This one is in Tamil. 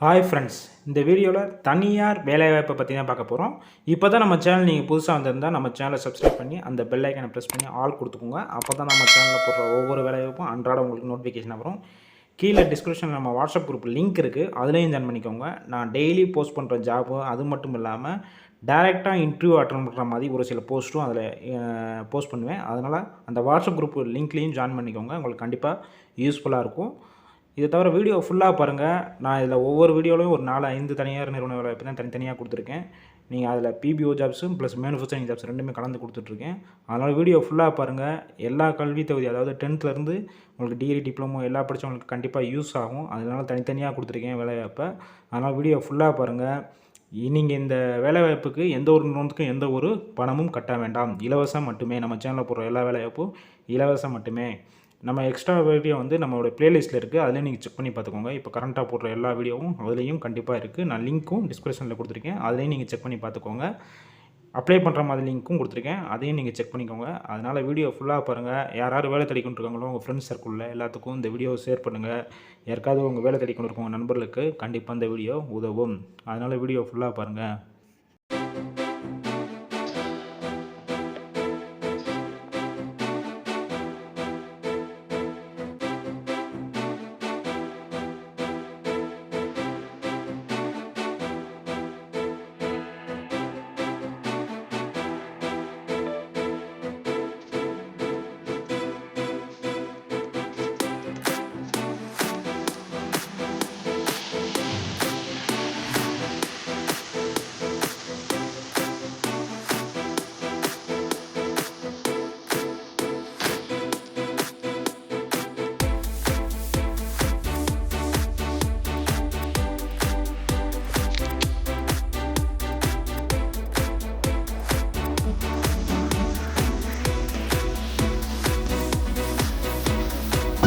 ஹாய் ஃப்ரெண்ட்ஸ், இந்த வீடியோவில் தனியார் வேலைவாய்ப்பை பற்றி தான் பார்க்க போகிறோம். இப்போ தான் நம்ம சேனல் நீங்கள் புதுசாக வந்திருந்தால் நம்ம சேனலை சப்ஸ்கிரைப் பண்ணி அந்த பெல் ஐக்கனை ப்ரெஸ் பண்ணி ஆல் கொடுத்துக்கோங்க. அப்போ தான் நம்ம சேனலில் போடுற ஒவ்வொரு வேலைவாய்ப்பும் அன்றாட உங்களுக்கு நோட்டிஃபிகேஷன் வரும். கீழே டிஸ்கிரிப்ஷனில் நம்ம வாட்ஸ்அப் குரூப் லிங்க் இருக்குது, அதுலேயும் ஜாயின் பண்ணிக்கோங்க. நான் டெய்லி போஸ்ட் பண்ணுற ஜாப்பு அது மட்டும் இல்லாமல் டைரெக்டாக இன்டர்வியூ அட்டன் பண்ணுற மாதிரி ஒரு சில போஸ்ட்டும் அதில் போஸ்ட் பண்ணுவேன். அதனால் அந்த வாட்ஸ்அப் குரூப் லிங்க்லேயும் ஜாயின் பண்ணிக்கோங்க, உங்களுக்கு கண்டிப்பாக யூஸ்ஃபுல்லாக இருக்கும். இதை தவிர வீடியோ ஃபுல்லாக பாருங்கள். நான் இதில் ஒவ்வொரு வீடியோலையும் ஒரு 4-5 தனியார் நிறுவன வேலைவாய்ப்பு தான் தனித்தனியாக கொடுத்துருக்கேன். நீங்கள் அதில் பிபிஓ ஜாப்ஸும் ப்ளஸ் மேனுஃபேக்சரிங் ஜாப்ஸ் ரெண்டுமே கலந்து கொடுத்துட்ருக்கேன். அதனால் வீடியோ ஃபுல்லாக பாருங்கள். எல்லா கல்வி தகுதி, அதாவது 10th உங்களுக்கு டிகிரி டிப்ளமோ எல்லா படித்தவங்களுக்கு கண்டிப்பாக யூஸ் ஆகும். அதனால் தனித்தனியாக கொடுத்துருக்கேன் வேலைவாய்ப்பை. அதனால் வீடியோ ஃபுல்லாக பாருங்கள். நீங்கள் இந்த வேலைவாய்ப்புக்கு எந்த ஒரு நிறுவனத்துக்கும் எந்த ஒரு பணமும் கட்ட வேண்டாம், இலவசம் மட்டுமே. நம்ம சேனலில் போடுற எல்லா வேலைவாய்ப்பும் இலவசம் மட்டுமே. நம்ம எக்ஸ்ட்ரா வீடியோ நம்மளோட ப்ளேலிஸ்ட்டில் இருக்குது, அதிலே நீங்கள் செக் பண்ணி பார்த்துக்கோங்க. இப்போ கரண்ட்டாக போடுற எல்லா வீடியோவும் அதுலேயும் கண்டிப்பாக இருக்குது. நான் லிங்க்கும் டிஸ்கிரிப்ஷனில் கொடுத்துருக்கேன், அதுலேயும் நீங்கள் செக் பண்ணி பார்த்துக்கோங்க. அப்ளை பண்ணுற மாதிரி லிங்க்கும் கொடுத்துருக்கேன், அதையும் நீங்கள் செக் பண்ணிக்கோங்க. அதனால் வீடியோ ஃபுல்லாக பாருங்கள். யாராவது வேலை தேடிக்கொண்டு இருக்காங்களோ உங்கள் ஃப்ரெண்ட்ஸ் சர்க்கிளில் எல்லாத்துக்கும் இந்த வீடியோவை ஷேர் பண்ணுங்கள். யாருக்காவது உங்கள் வேலை தேடிக்கொண்டு இருக்கவங்க நண்பர்களுக்கு கண்டிப்பாக இந்த வீடியோ உதவும். அதனால் வீடியோ ஃபுல்லாக பாருங்கள்.